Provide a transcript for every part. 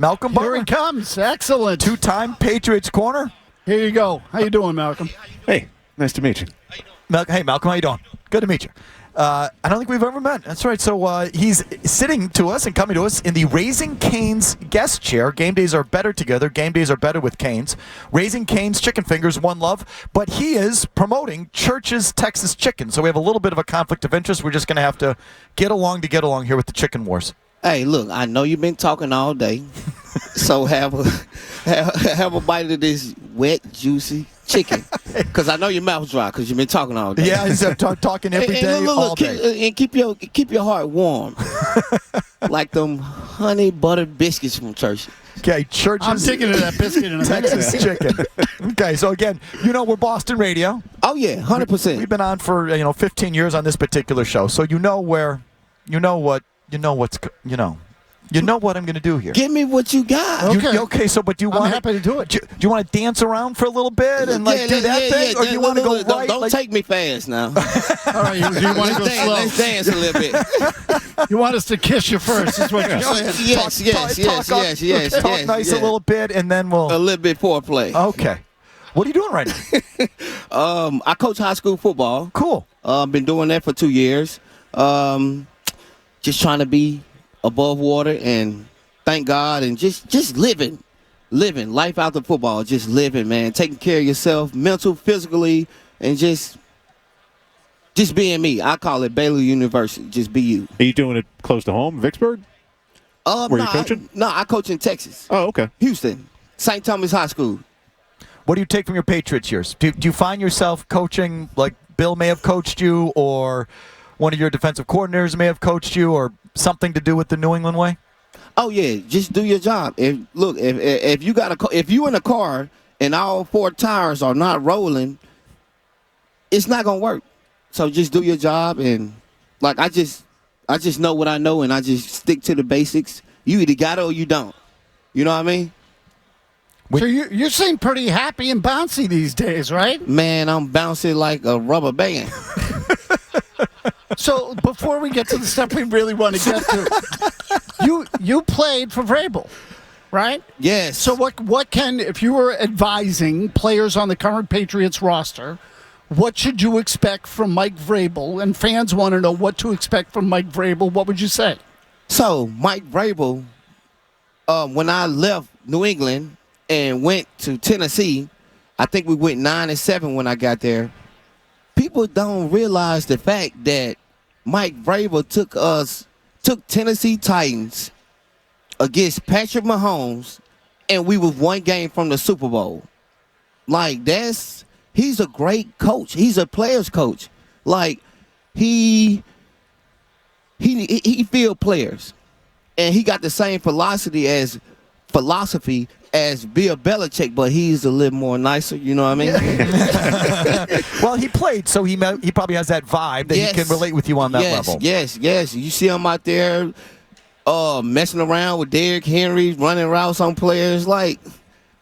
Malcolm Butler. Here he comes. Excellent. Two-time Patriots corner. Here you go. How you doing, Malcolm? Hey, nice to meet you. Hey, Malcolm, how you doing? Good to meet you. I don't think we've ever met. That's right. So he's sitting to us and coming to us in the Raising Cane's guest chair. Game days are better together. Game days are better with Cane's. Raising Cane's Chicken Fingers, one love. But he is promoting Church's Texas Chicken. So we have a little bit of a conflict of interest. We're just going to have to get along here with the chicken wars. Hey, look, I know you've been talking all day. So have a bite of this wet, juicy chicken. Because I know your mouth's dry because you've been talking all day. Yeah, he's talking every day, all day. And keep your heart warm. Like them honey butter biscuits from Church. Okay, Church's. I'm taking that biscuit in a Texas Chicken. Okay, so again, we're Boston radio. Oh, yeah, 100%. We've been on for 15 years on this particular show, so you know what I'm going to do here. Give me what you got. Okay, so but do you want? I'm happy to do it. Do you want to dance around for a little bit and do that thing, or do you want to go right? Don't take me fast now. All right, do you want to go slow? Let's dance a little bit. You want us to kiss you first? Is what you're saying? Yes. Talk nice a little bit, and then we'll a little bit foreplay. Okay. What are you doing right now? I coach high school football. Cool. Been doing that for 2 years. Just trying to be above water and thank God and just living life out the football, just living, man, taking care of yourself, mental, physically, and just being me. I call it Baylor University. Just be you. Are you doing it close to home, Vicksburg? Where you coaching? I coach in Texas. Oh, okay. Houston, St. Thomas High School. What do you take from your Patriots years? Do you find yourself coaching like Bill may have coached you, or one of your defensive coordinators may have coached you, or something to do with the New England way? Oh yeah, just do your job. If you in a car and all four tires are not rolling, it's not gonna work. So just do your job, and like I just know what I know, and I just stick to the basics. You either got it or you don't. You know what I mean? So you seem pretty happy and bouncy these days, right? Man, I'm bouncing like a rubber band. So before we get to the stuff we really want to get to, you played for Vrabel, right? Yes. So what can, if you were advising players on the current Patriots roster, what should you expect from Mike Vrabel? And fans want to know what to expect from Mike Vrabel. What would you say? So Mike Vrabel, when I left New England and went to Tennessee, I think we went 9-7 when I got there. People don't realize the fact that Mike Vrabel took Tennessee Titans against Patrick Mahomes, and we was one game from the Super Bowl. Like he's a great coach. He's a player's coach. Like he field players, and he got the same philosophy as Bill Belichick, but he's a little more nicer. You know what I mean? Well, he played, so he probably has that vibe that he can relate with you on that level. Yes. You see him out there messing around with Derrick Henry, running routes on players like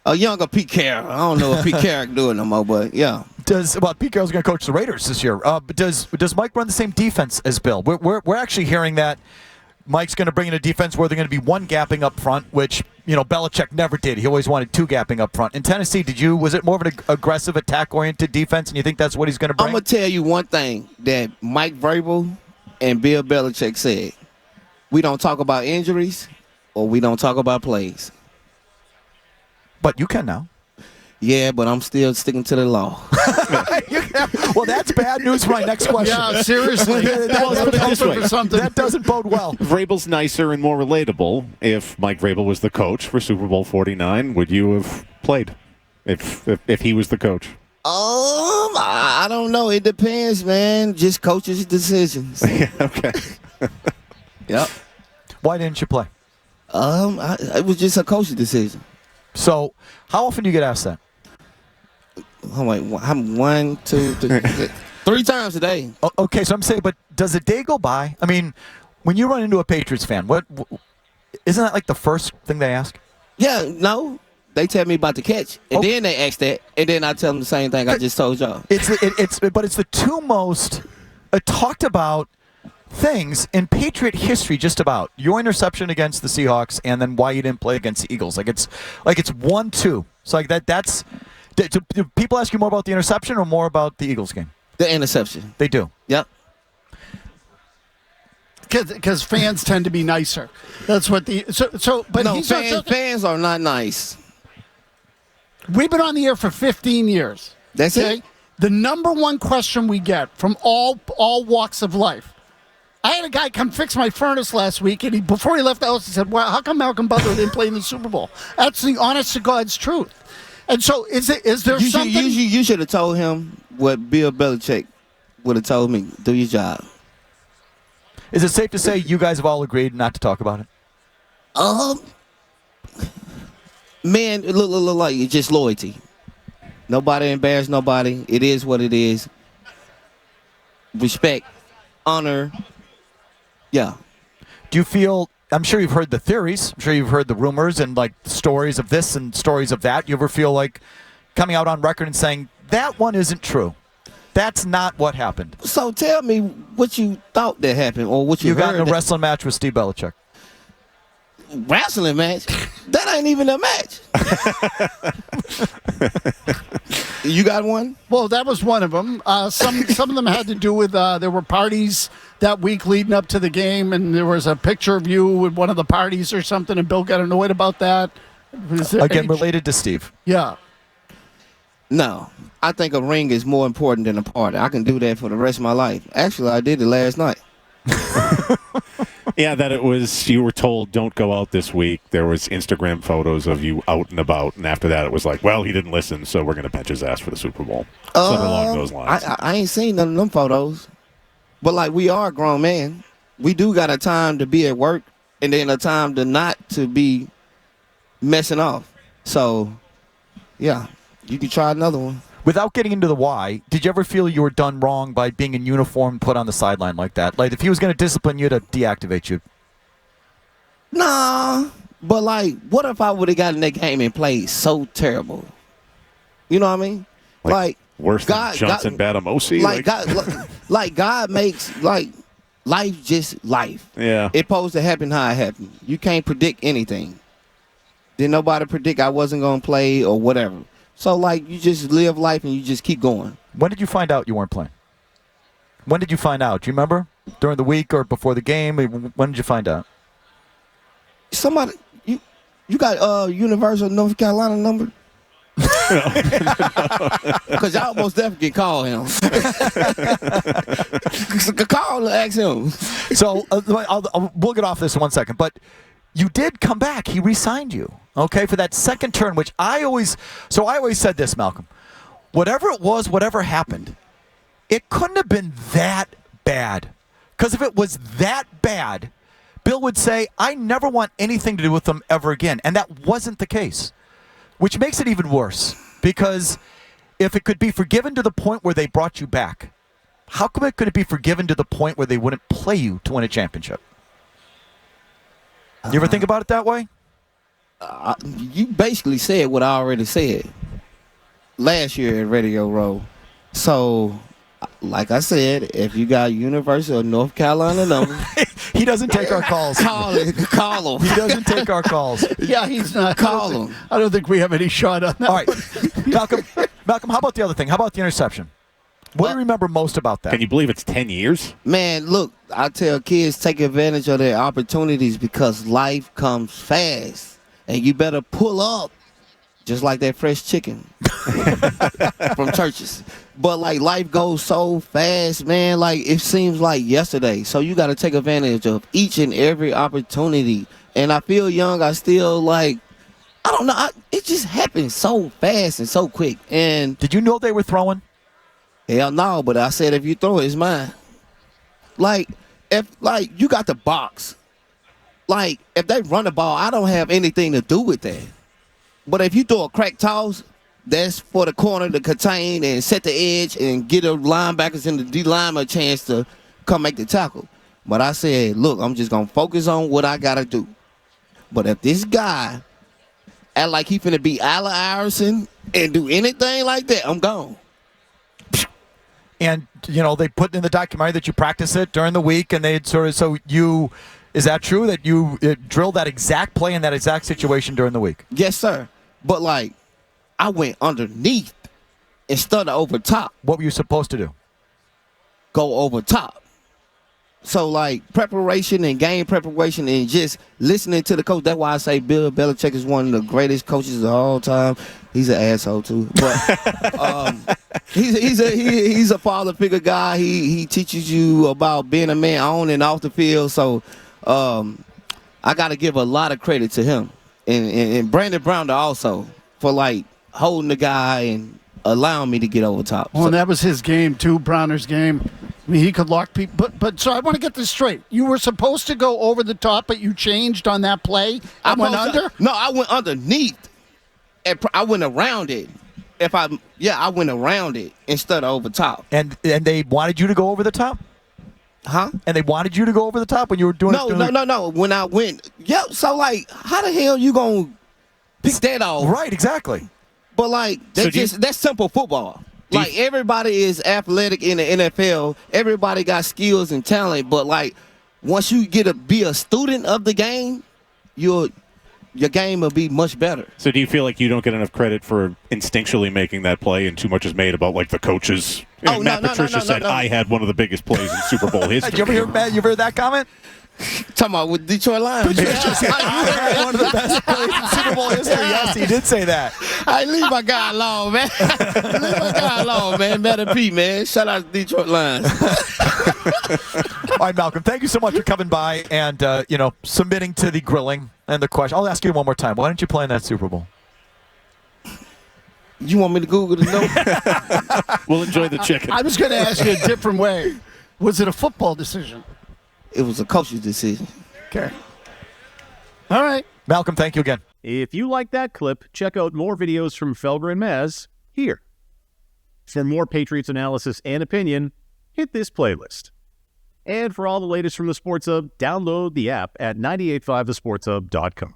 a younger Pete Carroll. I don't know if Pete Carroll can do it no more, but yeah. Pete Carroll's going to coach the Raiders this year. But does Mike run the same defense as Bill? We're actually hearing that Mike's going to bring in a defense where they're going to be one gapping up front, which Belichick never did. He always wanted two gapping up front. In Tennessee, was it more of an aggressive, attack-oriented defense, and you think that's what he's going to bring? I'm going to tell you one thing that Mike Vrabel and Bill Belichick said. We don't talk about injuries or we don't talk about plays. But you can now. Yeah, but I'm still sticking to the law. Well, that's bad news for my next question. Yeah, seriously. That doesn't bode well. Vrabel's nicer and more relatable. If Mike Vrabel was the coach for Super Bowl 49, would you have played if he was the coach? I don't know. It depends, man. Just coaches' decisions. Okay. Yep. Why didn't you play? It was just a coach's decision. So, how often do you get asked that? I'm 1, 2, 3, 3 times a day. Okay, so I'm saying, but does a day go by? I mean, when you run into a Patriots fan, isn't that like the first thing they ask? Yeah, no. They tell me about the catch, and then they ask that, and then I tell them the same thing I just told y'all. But it's the two most talked about things in Patriot history, just about your interception against the Seahawks, and then why you didn't play against the Eagles. Like it's 1-2. So like that's. Do people ask you more about the interception or more about the Eagles game? The interception. They do. Yep. Because fans tend to be nicer. That's what the But no, fans are not nice. We've been on the air for 15 years. That's it. The number one question we get from all walks of life. I had a guy come fix my furnace last week, and before he left the house, he said, "Well, how come Malcolm Butler didn't play in the Super Bowl?" That's the honest to God's truth. And so, is there something? You should have told him what Bill Belichick would have told me. Do your job. Is it safe to say you guys have all agreed not to talk about it? Man, it look like it's just loyalty. Nobody embarrass nobody. It is what it is. Respect, honor. Yeah. Do you feel? I'm sure you've heard the theories. I'm sure you've heard the rumors and like stories of this and stories of that. You ever feel like coming out on record and saying that one isn't true? That's not what happened. So tell me what you thought that happened, or what you heard. You got in a wrestling match with Steve Belichick. Wrestling match? That ain't even a match. You got one? Well, that was one of them. Some of them had to do with there were parties that week leading up to the game, and there was a picture of you at one of the parties or something, and Bill got annoyed about that. Again, related to Steve. Yeah. No. I think a ring is more important than a party. I can do that for the rest of my life. Actually, I did it last night. Yeah, that it was, you were told don't go out this week. There was Instagram photos of you out and about, and after that it was like, well, he didn't listen, so we're going to bench his ass for the Super Bowl. Something along those lines. I ain't seen none of them photos. But, like, we are a grown man. We do got a time to be at work and then a time to not to be messing off. So, yeah, you can try another one. Without getting into the why, did you ever feel you were done wrong by being in uniform, put on the sideline like that? Like, if he was going to discipline you, to deactivate you? Nah, but, like, what if I would have gotten that game and played so terrible? You know what I mean? Like worse than Johnson Batamosi? Like God makes, like, life just life. Yeah. It's supposed to happen how it happened. You can't predict anything. Didn't nobody predict I wasn't going to play or whatever. So, like, you just live life and you just keep going. When did you find out you weren't playing? When did you find out? Do you remember? During the week or before the game? When did you find out? Somebody, you got Universal North Carolina number? Because y'all most definitely can call him. Call and ask him. So, we'll get off this in 1 second, but you did come back. He re-signed you, okay, for that second term, which I always said this, Malcolm. Whatever it was, whatever happened, it couldn't have been that bad. Because if it was that bad, Bill would say, I never want anything to do with them ever again. And that wasn't the case, which makes it even worse. Because if it could be forgiven to the point where they brought you back, how come it could be forgiven to the point where they wouldn't play you to win a championship? You ever think about it that way? You basically said what I already said last year at Radio Row. So, like I said, if you got Universal North Carolina number, he doesn't take our calls. Call him. He doesn't take our calls. Yeah, he's not. Call him. I don't think we have any shot on that. All right, Malcolm, how about the other thing? How about the interception? What do you remember most about that? Can you believe it's 10 years? Man, look, I tell kids take advantage of their opportunities because life comes fast. And you better pull up just like that fresh chicken from churches. But, like, life goes so fast, man. Like, it seems like yesterday. So you got to take advantage of each and every opportunity. And I feel young. I still, like, I don't know. It just happened so fast and so quick. And did you know they were throwing? Hell no, but I said if you throw it, it's mine. Like, if you got the box. Like, if they run the ball, I don't have anything to do with that. But if you throw a crack toss, that's for the corner to contain and set the edge and get the linebackers and the D-lineman a chance to come make the tackle. But I said, look, I'm just going to focus on what I got to do. But if this guy act like he finna be Allen Iverson and do anything like that, I'm gone. and they put in the documentary that you practice it during the week, and they sort of is that true that you drilled that exact play in that exact situation during the week? Yes, sir. But like, I went underneath instead of over top. What were you supposed to do? Go over top. So like preparation and game preparation and just listening to the coach. That's why I say Bill Belichick is one of the greatest coaches of all time. He's an asshole too, but he's a father figure guy. He teaches you about being a man on and off the field. So I got to give a lot of credit to him and Brandon Brown also for like holding the guy and allowing me to get over top. Well, and that was his game too, Browner's game. I mean, he could lock people. But so I want to get this straight. You were supposed to go over the top, but you changed on that play. I went under? No, I went underneath. I went around it. I went around it instead of over top. And they wanted you to go over the top? Huh? And they wanted you to go over the top when you were doing it? No. When I went, so like, how the hell you gonna pick that off? Right, exactly. But like, that's simple football. Like, everybody is athletic in the NFL. Everybody got skills and talent. But like, once you be a student of the game, your game will be much better. So do you feel like you don't get enough credit for instinctually making that play and too much is made about like the coaches? Matt Patricia said I had one of the biggest plays in Super Bowl history. Did you ever hear, Matt, you ever heard that comment? Talking about with Detroit Lions. I had one of the best plays in Super Bowl history. Yes, he did say that. I leave my guy alone, man. Leave my guy alone, man. Matt and Pete, man. Shout out to Detroit Lions. All right, Malcolm, thank you so much for coming by and submitting to the grilling and the question. I'll ask you one more time. Why didn't you play in that Super Bowl? You want me to Google the note? We'll enjoy the chicken. I was going to ask you a different way. Was it a football decision? It was a coach's decision. Okay. All right. Malcolm, thank you again. If you like that clip, check out more videos from Felger and Mazz here. For more Patriots analysis and opinion, hit this playlist. And for all the latest from the Sports Hub, download the app at 985thesportshub.com.